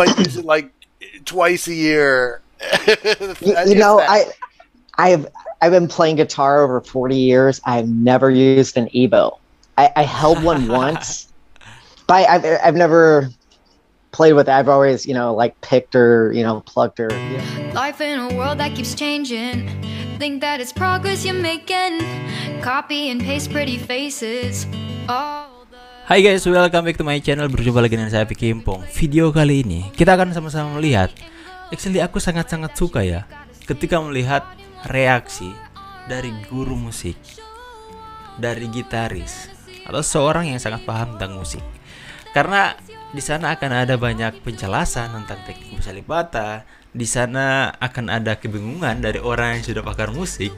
might use it like twice a year. You know, I've been playing guitar over 40 years. I've never used an EBO. I held one once, but I've never played with it. I've always, you know, like picked or, you know, plugged her. Yeah. Life in a world that keeps changing. Think that it's progress you're making. Copy and paste pretty faces. Hai guys, welcome back to my channel. Berjumpa lagi dengan saya Pikimpong. Video kali ini kita akan sama-sama melihat. Actually aku sangat-sangat suka ya ketika melihat reaksi dari guru musik, dari gitaris atau seorang yang sangat paham tentang musik. Karena di sana akan ada banyak penjelasan tentang teknik bahasa AlipBaTa. Di sana akan ada kebingungan dari orang yang sudah pakar musik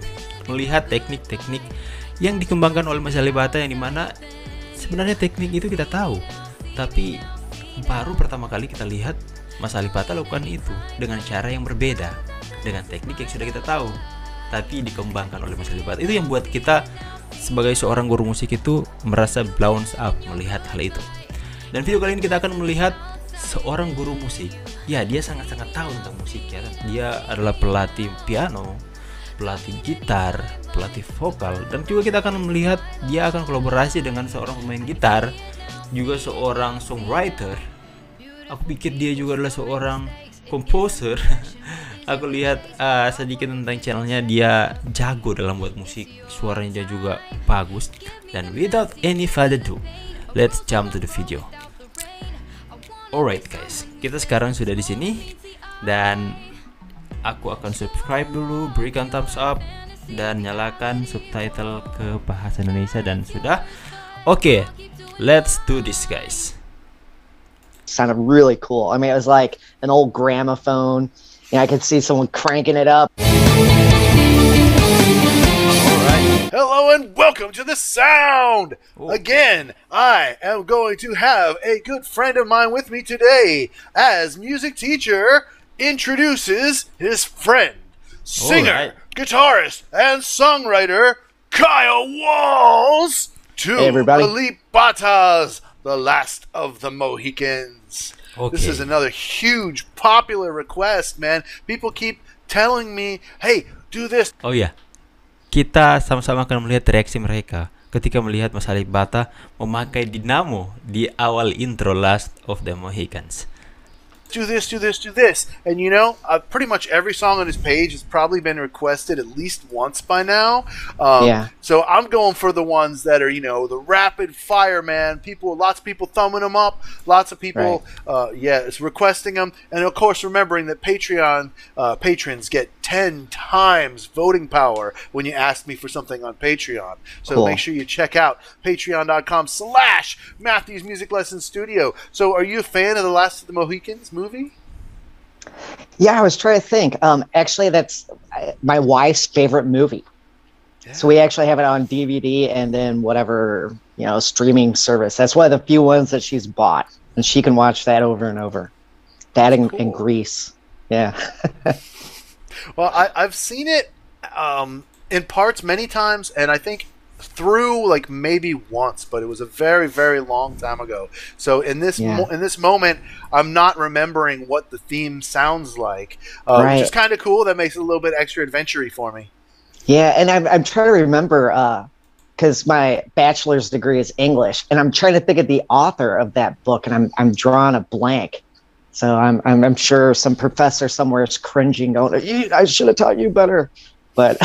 melihat teknik-teknik yang dikembangkan oleh Mas AlipBaTa, yang dimana sebenarnya teknik itu kita tahu, tapi baru pertama kali kita lihat Mas AlipBaTa lakukan itu dengan cara yang berbeda, dengan teknik yang sudah kita tahu, tapi dikembangkan oleh Mas AlipBaTa. Itu yang buat kita sebagai seorang guru musik itu merasa blown up melihat hal itu. Dan video kali ini kita akan melihat seorang guru musik. Ya, dia sangat-sangat tahu tentang musik ya. Dia adalah pelatih piano, pelatih gitar, pelatih vokal, dan juga kita akan melihat dia akan kolaborasi dengan seorang pemain gitar, juga seorang songwriter. Aku pikir dia juga adalah seorang komposer. Aku lihat sedikit tentang channelnya, dia jago dalam buat musik, suaranya juga bagus. Dan without any further ado, let's jump to the video. Alright guys, kita sekarang sudah di sini dan aku akan subscribe dulu, berikan thumbs up dan nyalakan subtitle ke bahasa Indonesia dan sudah. Okay, let's do this guys. Sounded really cool. I mean, it was like an old gramophone. You know, I could see someone cranking it up. Hello and welcome to the sound. Again, I am going to have a good friend of mine with me today as music teacher introduces his friend, singer, guitarist, and songwriter Kyle Walls to AlipBaTa's The Last of the Mohicans. Okay. This is another huge popular request, man. People keep telling me, hey, do this. Oh yeah. Kita sama-sama akan melihat reaksi mereka ketika melihat Mas AlipBaTa memakai dinamo di awal intro Last of the Mohicans. Do this, do this, do this. And you know, pretty much every song on his page has probably been requested at least once by now. Yeah. So I'm going for the ones that are, you know, the rapid fire, man. Lots of people thumbing them up. Lots of people, it's requesting them. And of course, remembering that Patreon patrons get 10 times voting power when you ask me for something on Patreon. So make sure you check out patreon.com/Matthew's Music Lesson Studio. So are you a fan of The Last of the Mohicans movie? Yeah, I was trying to think. Actually, that's my wife's favorite movie. Yeah. So we actually have it on DVD and then whatever, you know, streaming service. That's one of the few ones that she's bought, and she can watch that over and over. That and Grease. Yeah. Well, I've seen it in parts many times, and I think through like maybe once, but it was a very, very long time ago. So in this in this moment, I'm not remembering what the theme sounds like, which is kind of cool. That makes it a little bit extra adventure-y for me. Yeah, and I'm trying to remember because my bachelor's degree is English, and I'm trying to think of the author of that book, and I'm drawing a blank. So I'm sure some professor somewhere is cringing, going, "I should have taught you better," but.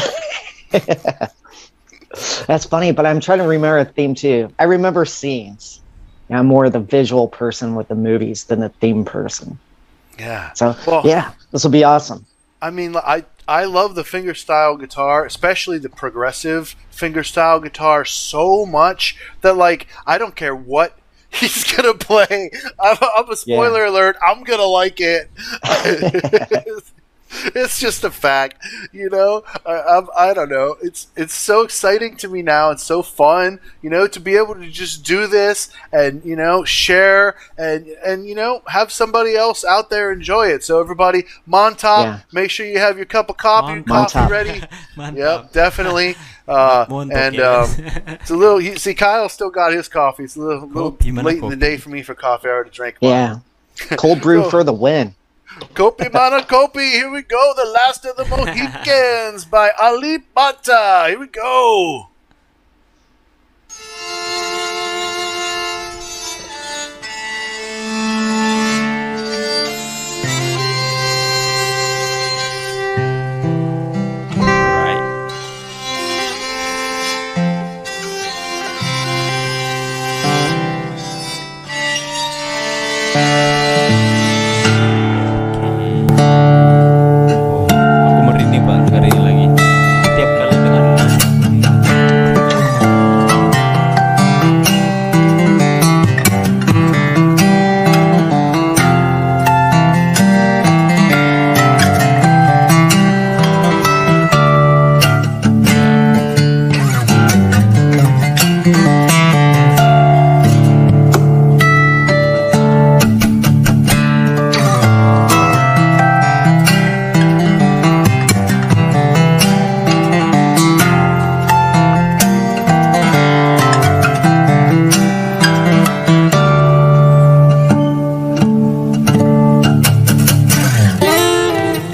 That's funny, but I'm trying to remember a theme too. I remember scenes. I'm more the visual person with the movies than the theme person. Yeah. So yeah, this will be awesome. I mean, I love the fingerstyle guitar, especially the progressive fingerstyle guitar, so much that like I don't care what he's gonna play. I'm a spoiler alert. I'm gonna like it. It's just a fact, you know. I don't know. It's so exciting to me now. It's so fun, you know, to be able to just do this and, you know, share and you know, have somebody else out there enjoy it. So everybody, Montop, make sure you have your cup of coffee, ready. Yep, definitely. It's a little. See, Kyle still got his coffee. It's a little late in the day for me for coffee. I already drank mine. Yeah. Cold brew So- for the win. Kopi Mana Kopi, here we go. The Last of the Mohicans by AlipBaTa. Here we go. Right. Oh, aku merinding banget dengar ini lagi. Tiap kali dengar enak sekali banget.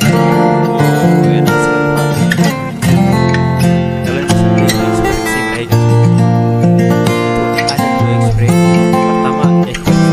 Kalian bisa melihat ekspresi mereka. Itu ada dua ekspresi. Pertama ekspresi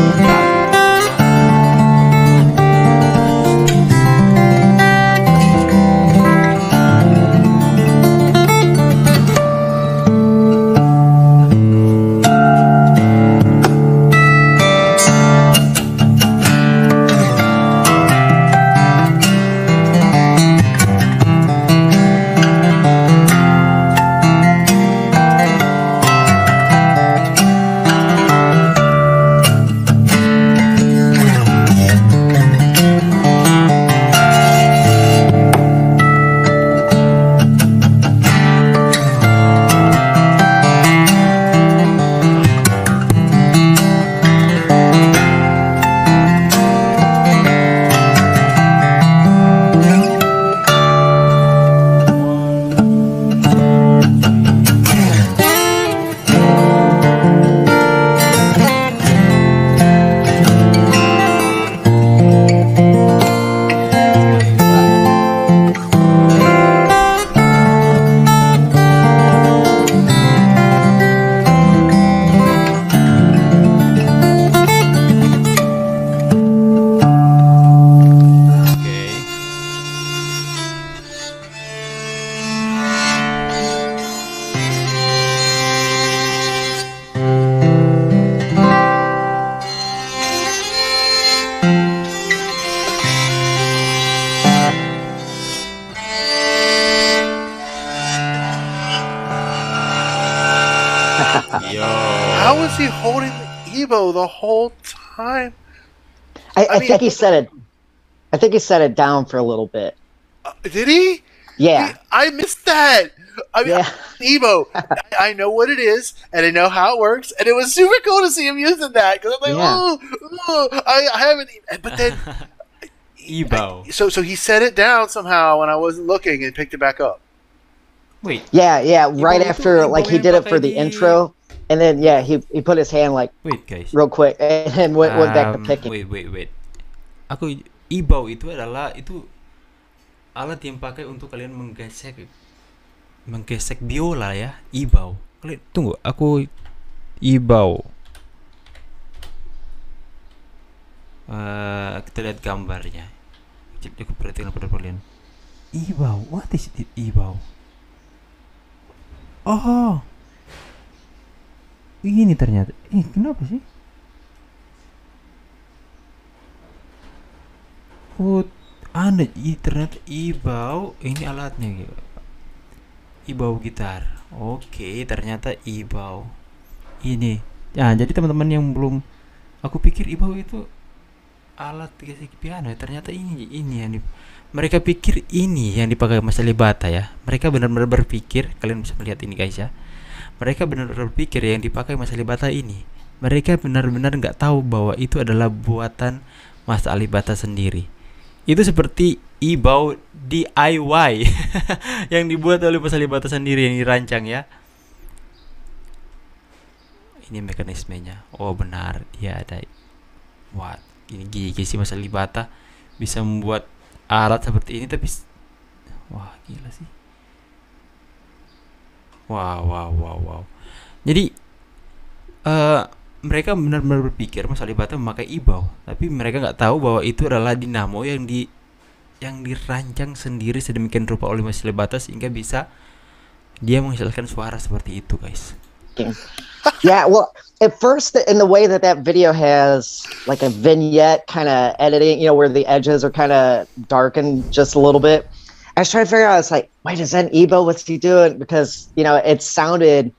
Oke. Yo. How was he holding the Evo the whole time? I mean- think he set it. I think he set it down for a little bit. Did he? Yeah. I missed that. I mean, Yeah. Evo, I know what it is, and I know how it works, and it was super cool to see him using that because I'm like, Yeah. I haven't. But then, Ibau. so he set it down somehow when I wasn't looking and picked it back up. Wait. Yeah. Right Ibu after, itu- like, ibu he yang did it for pakai the di- intro, and then he put his hand like Wait guys. real quick and went back to picking. Wait. Aku ibau itu adalah alat yang pakai untuk kalian menggesek biola ya, ibau. Kalian tunggu, aku ibau. Kita lihat gambarnya. Jadi aku perhatikan pada kalian. Ibau, what is it ibau? Oh, ini ternyata. Kenapa sih? Oh, ternyata ibau ini alatnya gitu. Ibau gitar. Oke, ternyata ibau. Ini. Nah, jadi teman-teman yang belum, aku pikir ibau itu alat gesek piano. Ternyata ini yang mereka pikir ini yang dipakai Mas AlipBaTa ya. Mereka benar-benar berpikir, kalian bisa melihat ini guys ya. Mereka benar-benar berpikir yang dipakai Mas AlipBaTa ini. Mereka benar-benar nggak tahu bahwa itu adalah buatan Mas AlipBaTa sendiri. Itu seperti ibau DIY yang dibuat oleh Mas AlipBaTa sendiri, yang dirancang ya. Ini mekanismenya. Oh benar, dia ada. What? ini gigi sih Mas AlipBaTa bisa membuat alat seperti ini, tapi wah gila sih. Wow. Jadi mereka benar-benar berpikir Mas AlipBaTa memakai e-bow, tapi mereka nggak tahu bahwa itu adalah dinamo yang dirancang sendiri sedemikian rupa oleh Mas AlipBaTa sehingga bisa dia menghasilkan suara seperti itu, guys. Yeah, well, at first, in the way that video has like a vignette kind of editing, you know, where the edges are kind of darkened just a little bit, I was trying to figure out, it's like, wait, is that an e-bow? What's he doing? Because, you know, it sounded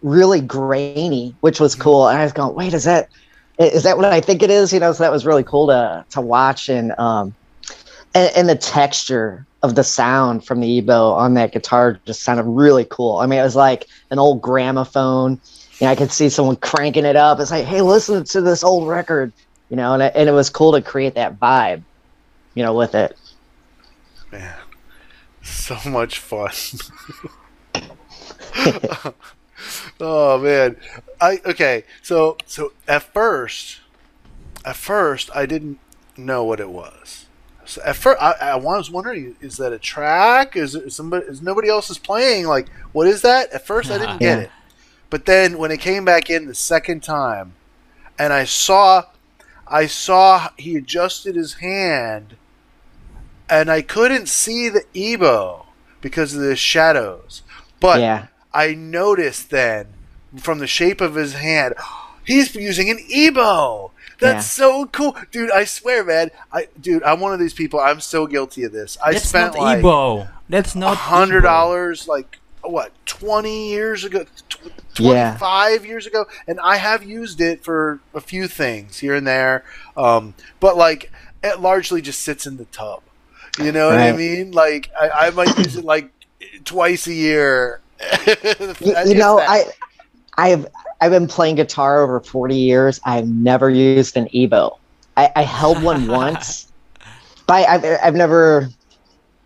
really grainy, which was cool. And I was going, wait, is that what I think it is? You know, so that was really cool to watch. And the texture of the sound from the e-bow on that guitar just sounded really cool. I mean, it was like an old gramophone. You know, I could see someone cranking it up. It's like, hey, listen to this old record, you know, and it was cool to create that vibe, you know, with it. Man, so much fun. Oh man. So at first I didn't know what it was. So at first I was wondering, is that a track? Is nobody else is playing? Like, what is that? At first I didn't get it. But then when it came back in the second time and I saw he adjusted his hand and I couldn't see the e-bow because of the shadows. But yeah. I noticed then from the shape of his hand, he's using an e-bow. That's so cool, dude. I swear, man. I'm one of these people. I'm so guilty of this. I spent not e-bow. That's not $100, like what, 20 years ago, 25 years ago, and I have used it for a few things here and there. But like, it largely just sits in the tub. You know what I mean? Like, I might use it like twice a year. You know, I've been playing guitar over 40 years. I've never used an e-bow. I held one once, but I've never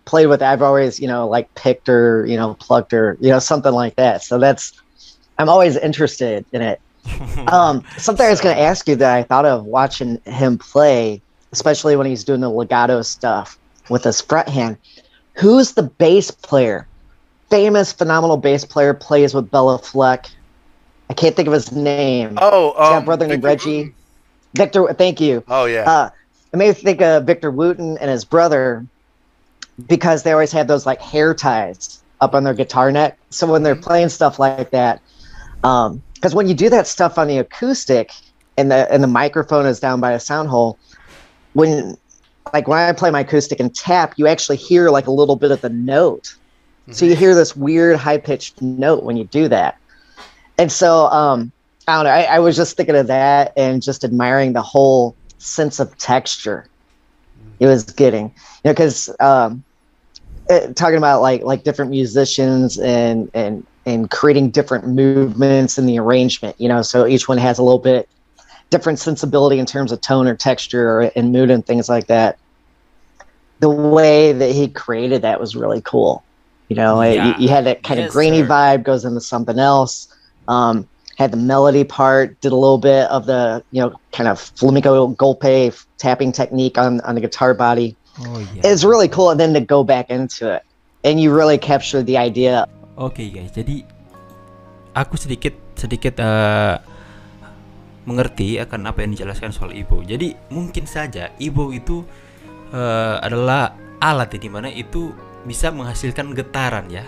played with it. I've always, you know, like picked or, you know, plucked or, you know, something like that. So I'm always interested in it. Something I was going to ask you that I thought of watching him play, especially when he's doing the legato stuff with his fret hand. Who's the bass player? Famous, phenomenal bass player, plays with Bella Fleck. I can't think of his name. He's got a brother named Reggie. Victor, thank you. Oh, yeah. It made me think of Victor Wooten and his brother because they always had those like hair ties up on their guitar neck. So when they're playing stuff like that, because when you do that stuff on the acoustic and the microphone is down by a sound hole, when I play my acoustic and tap, you actually hear like a little bit of the note. So you hear this weird high-pitched note when you do that. And so, I don't know, I was just thinking of that and just admiring the whole sense of texture it was getting. You know, because talking about like different musicians and creating different movements in the arrangement, you know, so each one has a little bit different sensibility in terms of tone or texture and mood and things like that. The way that he created that was really cool. You know, you had that kind of grainy vibe, goes into something else. Had the melody part, did a little bit of the, you know, kind of flamenco golpe tapping technique on the guitar body. It's really cool. And then to go back into it. And you really captured the idea. Oke guys, jadi aku sedikit mengerti akan apa yang dijelaskan soal e-bow. Jadi mungkin saja e-bow itu adalah alat di mana itu bisa menghasilkan getaran ya,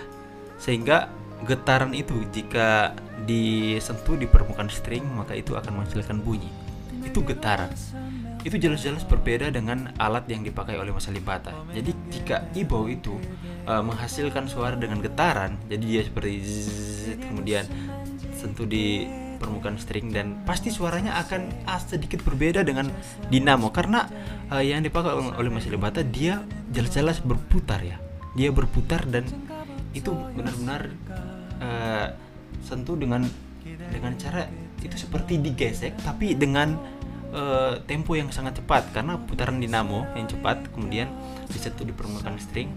sehingga getaran itu jika disentuh di permukaan string maka itu akan menghasilkan bunyi. Itu getaran. Itu jelas-jelas berbeda dengan alat yang dipakai oleh Mas AlipBaTa. Jadi jika e-bow itu menghasilkan suara dengan getaran, jadi dia seperti zzz, kemudian sentuh di permukaan string, dan pasti suaranya akan sedikit berbeda dengan dinamo karena yang dipakai oleh Mas AlipBaTa dia jelas-jelas berputar ya. Dia berputar dan itu benar-benar sentuh dengan cara itu seperti digesek tapi dengan tempo yang sangat cepat karena putaran dinamo yang cepat kemudian disentuh di permukaan string,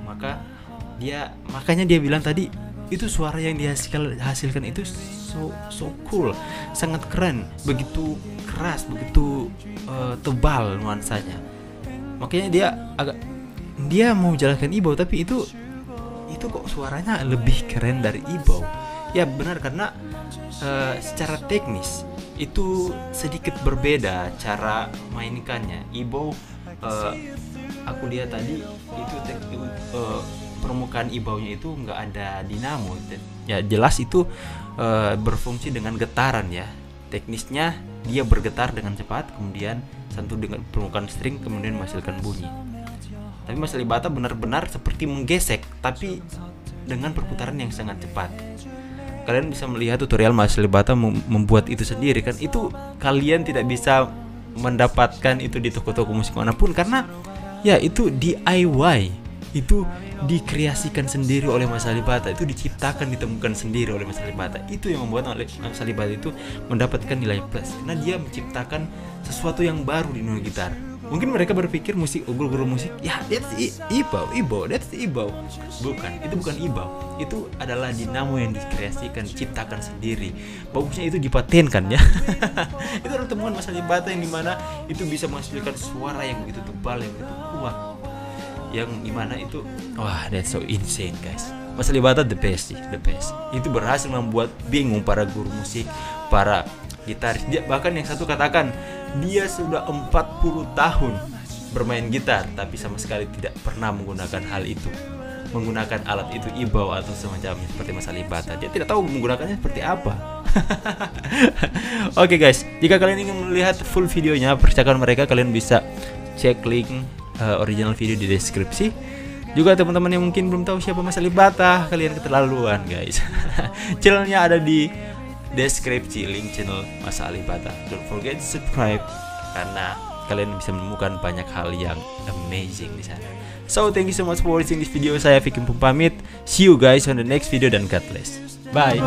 makanya dia bilang tadi itu suara yang dihasilkan itu so cool, sangat keren, begitu keras, begitu tebal nuansanya. Makanya dia mau jalankan ibau, tapi itu kok suaranya lebih keren dari ibau. Ya benar, karena secara teknis itu sedikit berbeda cara mainkannya. Ibau aku lihat tadi itu permukaan ibaunya itu nggak ada dinamo. Ya jelas itu berfungsi dengan getaran ya. Teknisnya dia bergetar dengan cepat, kemudian sentuh dengan permukaan string, kemudian menghasilkan bunyi. Tapi Mas AlipBaTa benar-benar seperti menggesek, tapi dengan perputaran yang sangat cepat. Kalian bisa melihat tutorial Mas AlipBaTa membuat itu sendiri kan. Itu kalian tidak bisa mendapatkan itu di toko-toko musik manapun, karena ya itu DIY. Itu dikreasikan sendiri oleh Mas AlipBaTa, itu diciptakan, ditemukan sendiri oleh Mas AlipBaTa. Itu yang membuat Mas AlipBaTa itu mendapatkan nilai plus, karena dia menciptakan sesuatu yang baru di dunia gitar. Mungkin mereka berpikir guru-guru musik, ya that's ibau, that's ibau. Bukan, itu bukan ibau. Itu adalah dinamo yang dikreasikan, diciptakan sendiri. Bagusnya itu dipatenkan ya. Itu adalah temuan Mas AlipBaTa yang dimana itu bisa menghasilkan suara yang begitu tebal, yang begitu kuat, yang dimana itu, wah, that's so insane guys. Mas AlipBaTa the best sih, the best. Itu berhasil membuat bingung para guru musik, para gitaris. Dia bahkan yang satu katakan dia sudah 40 tahun bermain gitar, tapi sama sekali tidak pernah menggunakan hal itu, menggunakan alat itu, ibau atau semacamnya seperti Mas AlipBaTa. Dia tidak tahu menggunakannya seperti apa. Oke guys, jika kalian ingin melihat full videonya percakapan mereka, kalian bisa cek link original video di deskripsi. Juga teman-teman yang mungkin belum tahu siapa Mas AlipBaTa, kalian keterlaluan guys. Channelnya ada di deskripsi, link channel Mas AlipBaTa. Don't forget to subscribe, karena kalian bisa menemukan banyak hal yang amazing di sana. So thank you so much for watching this video. Saya Vicky pamit. See you guys on the next video dan God bless. Bye.